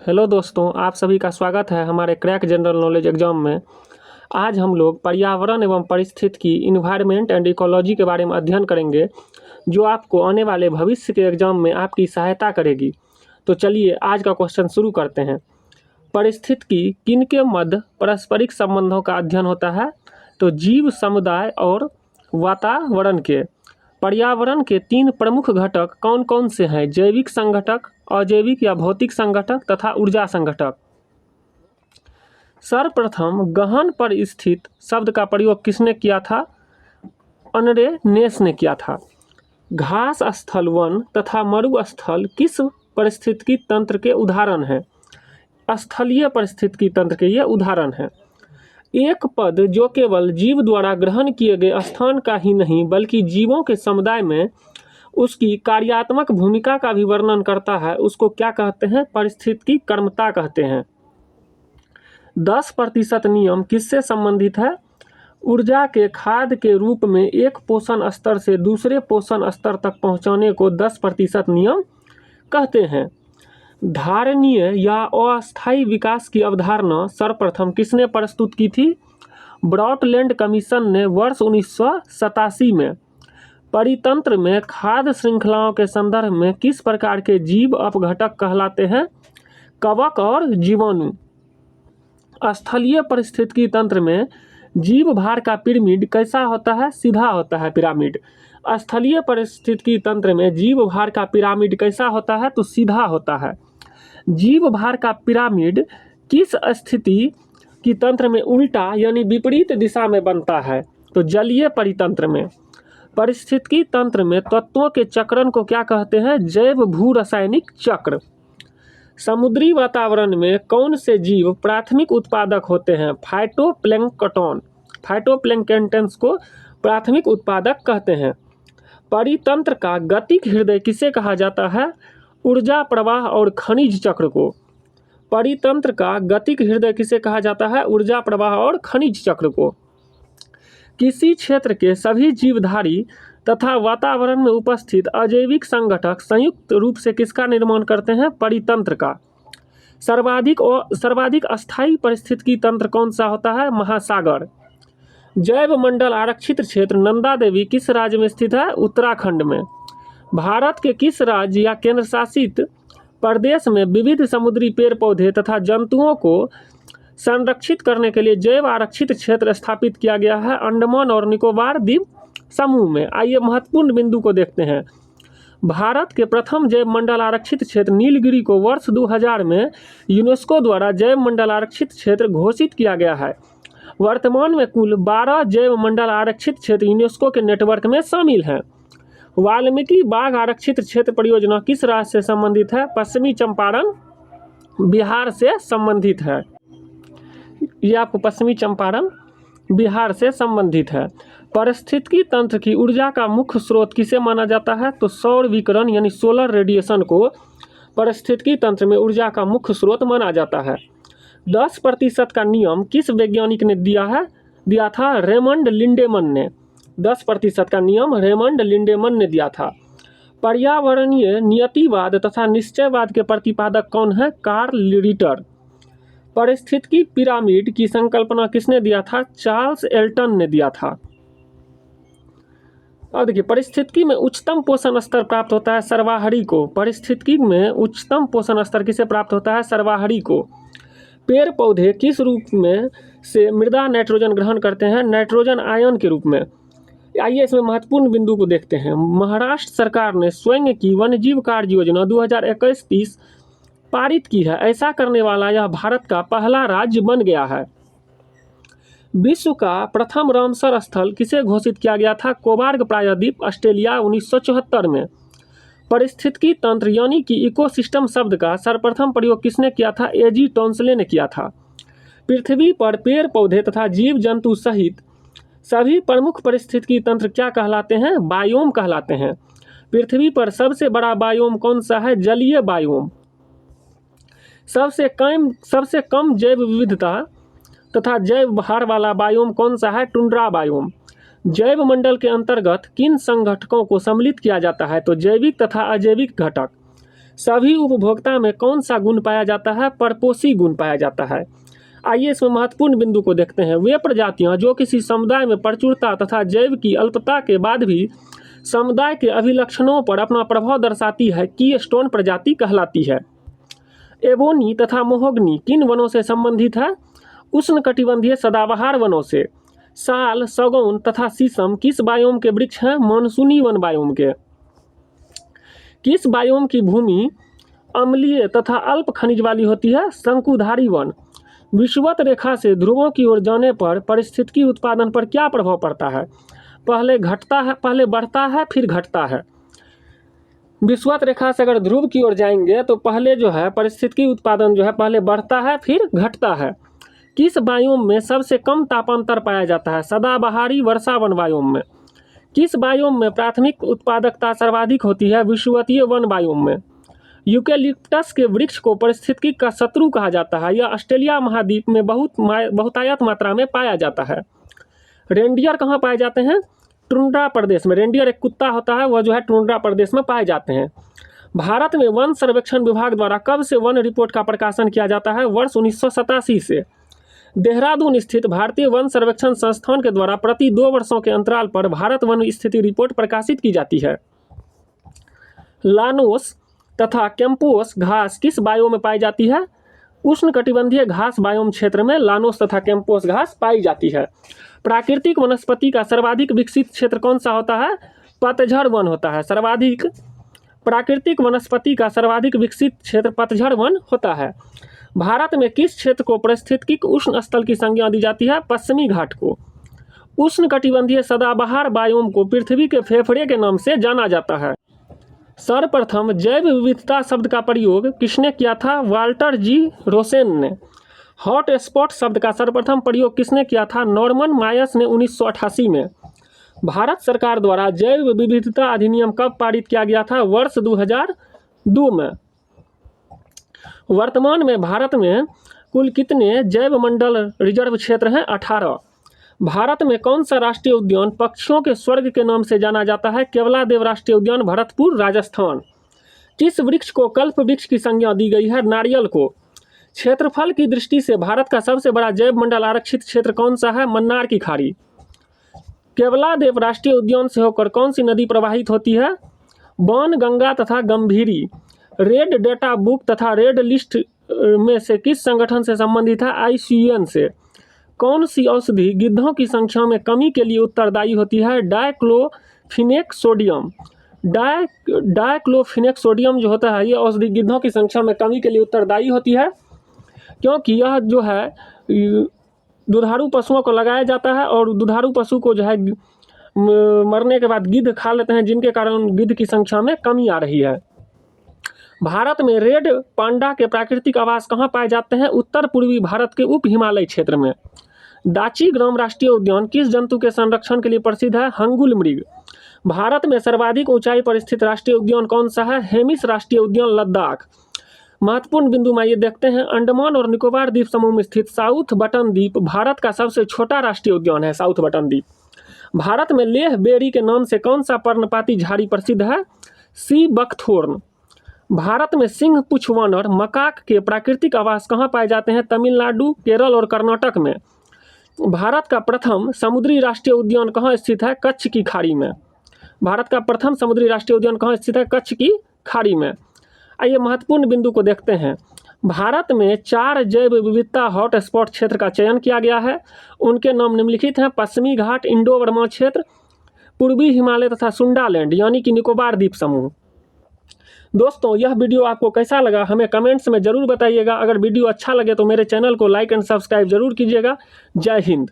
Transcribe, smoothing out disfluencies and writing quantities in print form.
Hello दोस्तों, आप सभी का स्वागत है हमारे क्रैक जनरल नॉलेज एग्जाम में। आज हम लोग पर्यावरण एवं पारिस्थितिकी इन्वायरमेंट एंड इकोलॉजी के बारे में अध्ययन करेंगे, जो आपको आने वाले भविष्य के एग्जाम में आपकी सहायता करेगी। तो चलिए आज का क्वेश्चन शुरू करते हैं। पारिस्थितिकी किनके मध्य पारस्परिक संबंधों का अध्ययन होता है? तो जीव समुदाय और वातावरण के। पर्यावरण के 3 प्रमुख घटक कौन कौन से हैं? जैविक संघटक, अजैविक या भौतिक संघटक तथा ऊर्जा संघटक। सर्वप्रथम गहन पर स्थित शब्द का प्रयोग किसने किया था? अनरे नेस ने किया था। घास स्थल, वन तथा मरुस्थल किस पारिस्थितिकी तंत्र के उदाहरण हैं? स्थलीय पारिस्थितिकी तंत्र के ये उदाहरण हैं। एक पद जो केवल जीव द्वारा ग्रहण किए गए स्थान का ही नहीं बल्कि जीवों के समुदाय में उसकी कार्यात्मक भूमिका का भी वर्णन करता है, उसको क्या कहते हैं? पारिस्थितिकी कर्मता कहते हैं। 10% नियम किससे संबंधित है? ऊर्जा के खाद के रूप में एक पोषण स्तर से दूसरे पोषण स्तर तक पहुंचाने को 10% नियम कहते हैं। धारणीय या अस्थायी विकास की अवधारणा सर्वप्रथम किसने प्रस्तुत की थी? ब्रॉडलैंड कमीशन ने वर्ष 1987 में। परितंत्र में खाद्य श्रृंखलाओं के संदर्भ में किस प्रकार के जीव अपघटक कहलाते हैं? कवक और जीवाणु। स्थलीय पारिस्थितिकी तंत्र में जीव भार का पिरामिड कैसा होता है? सीधा होता है पिरामिड। स्थलीय पारिस्थितिकी तंत्र में जीव भार का पिरामिड कैसा होता है? तो सीधा होता है। जीव भार का पिरामिड किस स्थिति की तंत्र में उल्टा यानी विपरीत दिशा में बनता है? तो जलीय परितंत्र में। पारिस्थितिकी तंत्र में तत्वों के चक्रण को क्या कहते हैं? जैव भू रासायनिक चक्र। समुद्री वातावरण में कौन से जीव प्राथमिक उत्पादक होते हैं? फाइटोप्लैंक्टन। फाइटोप्लैंक्टन्स को प्राथमिक उत्पादक कहते हैं। परितंत्र का गतिक हृदय किसे कहा जाता है? ऊर्जा प्रवाह और खनिज चक्र को। परितंत्र का गतिक हृदय किसे कहा जाता है? ऊर्जा प्रवाह और खनिज चक्र को। किसी क्षेत्र के सभी जीवधारी तथा वातावरण में उपस्थित अजैविक संगठक संयुक्त रूप से किसका निर्माण करते हैं? परितंत्र का। सर्वाधिक अस्थायी पारिस्थितिकी तंत्र कौन सा होता है? महासागर। जैव मंडल आरक्षित क्षेत्र नंदा देवी किस राज्य में स्थित है? उत्तराखंड में। भारत के किस राज्य या केंद्र शासित प्रदेश में विविध समुद्री पेड़ पौधे तथा जंतुओं को संरक्षित करने के लिए जैव आरक्षित क्षेत्र स्थापित किया गया है? अंडमान और निकोबार द्वीप समूह में। आइए महत्वपूर्ण बिंदु को देखते हैं। भारत के प्रथम जैव मंडल आरक्षित क्षेत्र नीलगिरी को वर्ष 2000 में यूनेस्को द्वारा जैव मंडल आरक्षित क्षेत्र घोषित किया गया है। वर्तमान में कुल 12 जैव मंडल आरक्षित क्षेत्र यूनेस्को के नेटवर्क में शामिल हैं। वाल्मीकि बाघ आरक्षित क्षेत्र परियोजना किस राज्य से संबंधित है? पश्चिमी चंपारण बिहार से संबंधित है। ये आपको पश्चिमी चंपारण बिहार से संबंधित है। पारिस्थितिकी तंत्र की ऊर्जा का मुख्य स्रोत किसे माना जाता है? तो सौर विकिरण यानी सोलर रेडिएशन को पारिस्थितिकी तंत्र में ऊर्जा का मुख्य स्रोत माना जाता है। 10% का नियम किस वैज्ञानिक ने दिया था? रेमंड लिंडेमन ने। 10% का नियम रेमंड लिंडेमन ने दिया था। पर्यावरणीय नियतिवाद तथा निश्चयवाद के प्रतिपादक कौन है? Karl Ritter. पारिस्थितिकी पिरामिड की संकल्पना किसने दिया था? चार्ल्स एल्टन ने दिया था। और देखिए, पारिस्थितिकी में उच्चतम पोषण स्तर प्राप्त होता है सर्वाहारी को। पारिस्थितिकी में उच्चतम पोषण स्तर किसे प्राप्त होता है? सर्वाहारी को। पेड़ पौधे किस रूप में से मृदा नाइट्रोजन ग्रहण करते हैं? नाइट्रोजन आयन के रूप में। आइए इसमें महत्वपूर्ण बिंदु को देखते हैं। महाराष्ट्र सरकार ने स्वयं की वन्यजीव कार्य योजना 2021-30 पारित की है। ऐसा करने वाला यह भारत का पहला राज्य बन गया है। विश्व का प्रथम रामसर स्थल किसे घोषित किया गया था? कोबार्ग प्रायद्वीप, ऑस्ट्रेलिया, 1974 में। पारिस्थितिकी तंत्र यानी कि इकोसिस्टम शब्द का सर्वप्रथम प्रयोग किसने किया था? एजी टॉन्सले ने किया था। पृथ्वी पर पेड़ पौधे तथा जीव जंतु सहित सभी प्रमुख पारिस्थितिकी तंत्र क्या कहलाते हैं? बायोम कहलाते हैं। पृथ्वी पर सबसे बड़ा बायोम कौन सा है? जलीय बायोम। सबसे कम जैव विविधता तथा जैव भार वाला बायोम कौन सा है? Tundra biome. जैव मंडल के अंतर्गत किन संघटकों को सम्मिलित किया जाता है? तो जैविक तथा अजैविक घटक। सभी उपभोक्ता में कौन सा गुण पाया जाता है? परपोषी गुण पाया जाता है। आइए इसमें महत्वपूर्ण बिंदु को देखते हैं। वे प्रजातियां जो किसी समुदाय में प्रचुरता तथा जैव की अल्पता के बाद भी समुदाय के अभिलक्षणों पर अपना प्रभाव दर्शाती है कीस्टोन प्रजाति कहलाती है। एबोनी तथा मोहगनी किन वनों से संबंधित है? उष्णकटिबंधीय सदाबहार वनों से। साल, सगौन तथा शीशम किस बायोम के वृक्ष हैं? मानसूनी वन बायोम के। किस बायोम की भूमि अम्लीय तथा अल्प खनिज वाली होती है? शंकुधारी वन। विषुवत रेखा से ध्रुवों की ओर जाने पर पारिस्थितिकी उत्पादन पर क्या प्रभाव पड़ता है? पहले बढ़ता है फिर घटता है। विषुवत रेखा से अगर ध्रुव की ओर जाएंगे तो पहले जो है पारिस्थितिकी उत्पादन जो है पहले बढ़ता है फिर घटता है। किस बायोम में सबसे कम तापांतर पाया जाता है? सदाबहारी वर्षावन बायोम में। किस बायोम में प्राथमिक उत्पादकता सर्वाधिक होती है? विषुवतीय वन बायोम में। यूकेलिप्टस के वृक्ष को पारिस्थितिकी का शत्रु कहा जाता है। यह ऑस्ट्रेलिया महाद्वीप में बहुतायत मात्रा में पाया जाता है। रेंडियर कहाँ पाए जाते हैं? टुंड्रा प्रदेश में। रेंडियर एक कुत्ता होता है, वह जो है टुंड्रा प्रदेश में पाए जाते हैं। भारत में वन सर्वेक्षण विभाग द्वारा कब से वन रिपोर्ट का प्रकाशन किया जाता है? वर्ष 1987 से। देहरादून स्थित भारतीय वन सर्वेक्षण संस्थान के द्वारा प्रति 2 वर्षों के अंतराल पर भारत वन स्थिति रिपोर्ट प्रकाशित की जाती है। लानोस तथा कैंपोस घास किस बायोम में पाई जाती है? उष्णकटिबंधीय घास बायोम क्षेत्र में लानोस तथा कैंपोस घास पाई जाती है। प्राकृतिक वनस्पति का सर्वाधिक विकसित क्षेत्र कौन सा होता है? पतझड़ वन होता है। प्राकृतिक वनस्पति का सर्वाधिक विकसित क्षेत्र पतझड़ वन होता है। भारत में किस क्षेत्र को पारिस्थितिकी उष्ण स्थल की संज्ञा दी जाती है? पश्चिमी घाट को। उष्णकटिबंधीय सदाबहार बायोम को पृथ्वी के फेफड़े के नाम से जाना जाता है। सर्वप्रथम जैव विविधता शब्द का प्रयोग किसने किया था? वाल्टर जी रोसेन ने। हॉट स्पॉट शब्द का सर्वप्रथम प्रयोग किसने किया था? नॉर्मन मायस ने 1988 में। भारत सरकार द्वारा जैव विविधता अधिनियम कब पारित किया गया था? वर्ष 2002 में। वर्तमान में भारत में कुल कितने जैव मंडल रिजर्व क्षेत्र हैं? 18। भारत में कौन सा राष्ट्रीय उद्यान पक्षियों के स्वर्ग के नाम से जाना जाता है? केवलादेव राष्ट्रीय उद्यान, भरतपुर, राजस्थान। किस वृक्ष को कल्प वृक्ष की संज्ञा दी गई है? नारियल को। क्षेत्रफल की दृष्टि से भारत का सबसे बड़ा जैव मंडल आरक्षित क्षेत्र कौन सा है? मन्नार की खाड़ी। केवलादेव राष्ट्रीय उद्यान से होकर कौन सी नदी प्रवाहित होती है? बाण गंगा तथा गंभीरी। रेड डेटा बुक तथा रेड लिस्ट में से किस संगठन से संबंधित है? IUCN से। कौन सी औषधि गिद्धों की संख्या में कमी के लिए उत्तरदायी होती है? Diclofenac sodium. डाइक्लोफिनेक सोडियम जो होता है ये औषधि गिद्धों की संख्या में कमी के लिए उत्तरदायी होती है, क्योंकि यह जो है दुधारू पशुओं को लगाया जाता है और दुधारू पशु को जो है मरने के बाद गिद्ध खा लेते हैं, जिनके कारण गिद्ध की संख्या में कमी आ रही है। भारत में रेड पांडा के प्राकृतिक आवास कहाँ पाए जाते हैं? उत्तर पूर्वी भारत के उप हिमालय क्षेत्र में। दाची ग्राम राष्ट्रीय उद्यान किस जंतु के संरक्षण के लिए प्रसिद्ध है? हंगुल मृग। भारत में सर्वाधिक ऊंचाई पर स्थित राष्ट्रीय उद्यान कौन सा है? हेमिस राष्ट्रीय उद्यान, लद्दाख। महत्वपूर्ण बिंदु में ये देखते हैं, अंडमान और निकोबार द्वीप समूह में स्थित साउथ बटन द्वीप भारत का सबसे छोटा राष्ट्रीय उद्यान है। साउथ बटन द्वीप। भारत में लेह बेरी के नाम से कौन सा पर्णपाती झाड़ी प्रसिद्ध है? Sea buckthorn. भारत में सिंह पुछ वानर मकाक के प्राकृतिक आवास कहाँ पाए जाते हैं? तमिलनाडु, केरल और कर्नाटक में। भारत का प्रथम समुद्री राष्ट्रीय उद्यान कहाँ स्थित है? कच्छ की खाड़ी में। भारत का प्रथम समुद्री राष्ट्रीय उद्यान कहाँ स्थित है? कच्छ की खाड़ी में। आइए महत्वपूर्ण बिंदु को देखते हैं। भारत में 4 जैव विविधता हॉट स्पॉट क्षेत्र का चयन किया गया है। उनके नाम निम्नलिखित हैं: पश्चिमी घाट, इंडो बर्मा क्षेत्र, पूर्वी हिमालय तथा सुंडालैंड यानी कि निकोबार द्वीप समूह। दोस्तों, यह वीडियो आपको कैसा लगा हमें कमेंट्स में ज़रूर बताइएगा। अगर वीडियो अच्छा लगे तो मेरे चैनल को लाइक एंड सब्सक्राइब जरूर कीजिएगा। जय हिंद।